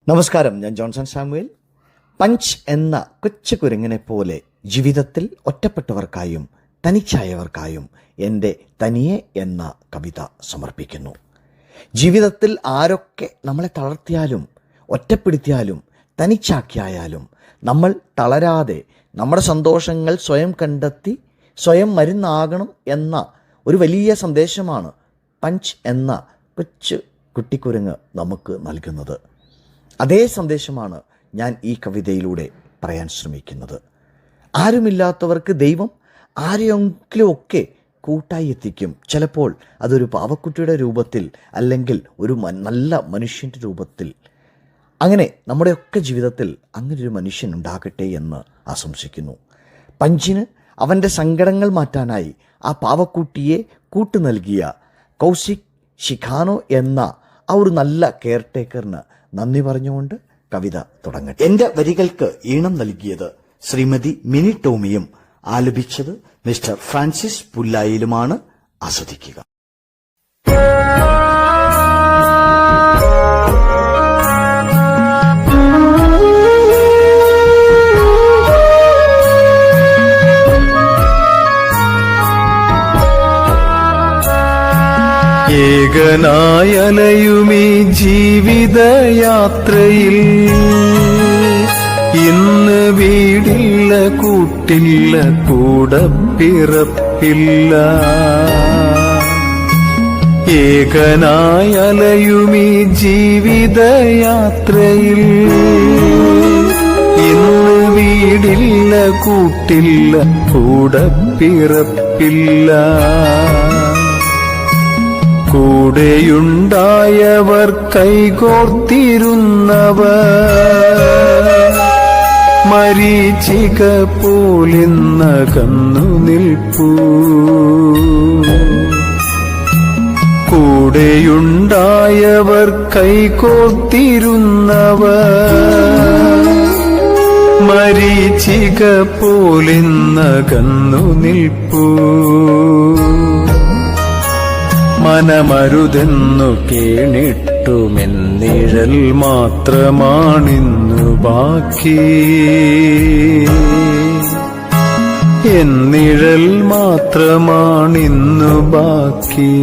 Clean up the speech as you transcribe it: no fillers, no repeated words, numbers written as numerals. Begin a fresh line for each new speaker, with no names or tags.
നമസ്കാരം, ഞാൻ Johnson Samuel. Punch എന്ന കൊച്ചു കുരങ്ങനെ പോലെ ജീവിതത്തിൽ ഒറ്റപ്പെട്ടവർക്കായും തനിച്ചായവർക്കായും എൻ്റെ തനിയെ എന്ന കവിത സമർപ്പിക്കുന്നു. ജീവിതത്തിൽ ആരൊക്കെ നമ്മളെ തളർത്തിയാലും ഒറ്റപ്പെടുത്തിയാലും തനിച്ചാക്കിയായാലും നമ്മൾ തളരാതെ നമ്മുടെ സന്തോഷങ്ങൾ സ്വയം കണ്ടെത്തി സ്വയം മരുന്നാകണം എന്ന ഒരു വലിയ സന്ദേശമാണ് പഞ്ച് എന്ന കൊച്ചു കുട്ടിക്കുരങ്ങ് നമുക്ക് നൽകുന്നത്. അതേ സന്ദേശമാണ് ഞാൻ ഈ കവിതയിലൂടെ പറയാൻ ശ്രമിക്കുന്നത്. ആരുമില്ലാത്തവർക്ക് ദൈവം ആരെയെങ്കിലും ഒക്കെ കൂട്ടായി എത്തിക്കും. ചിലപ്പോൾ അതൊരു പാവക്കുട്ടിയുടെ രൂപത്തിൽ, അല്ലെങ്കിൽ ഒരു നല്ല മനുഷ്യൻ്റെ രൂപത്തിൽ. അങ്ങനെ നമ്മുടെയൊക്കെ ജീവിതത്തിൽ അങ്ങനൊരു മനുഷ്യൻ ഉണ്ടാകട്ടെ എന്ന് ആശംസിക്കുന്നു. പഞ്ചിന് അവൻ്റെ സങ്കടങ്ങൾ മാറ്റാനായി ആ പാവക്കുട്ടിയെ കൂട്ടു നൽകിയ കൗശിക് ശിഖാനോ എന്ന ആ ഒരു നല്ല കെയർടേക്കറിന് നന്ദി പറഞ്ഞുകൊണ്ട് കവിത തുടങ്ങട്ടെ. എൻ്റെ വരികൾക്ക് ഈണം നൽകിയത് ശ്രീമതി മിനി ടോമിയും ആലപിച്ചത് മിസ്റ്റർ ഫ്രാൻസിസ് പുല്ലായിലുമാണ്. ആസ്വദിക്കുക.
ഏകനായലയുമീ ജീവിതയാത്രയിൽ ഇന്ന് വീടില്ല, കൂട്ടില്ല, കൂടപ്പിറപ്പില്ല. ഏകനായലയുമീ ജീവിതയാത്രയിൽ ഇന്ന് വീടില്ല, കൂട്ടില്ല, കൂടപ്പിറപ്പില്ല. കൂടെയുണ്ടായവർ കൈകോർത്തിരുന്നവർ മരീചിക പോലിന്നകന്നു നിൽപ്പൂ. കൂടെയുണ്ടായവർ കൈകോർത്തിരുന്നവർ മരീചിക പോലിന്നകന്നു നിൽപ്പൂ. മനമരുതെന്നു കേണിട്ടുമെന്നിഴൽ മാത്രമാണിന്നു ബാക്കി. എന്നിഴൽ മാത്രമാണിന്നു ബാക്കി.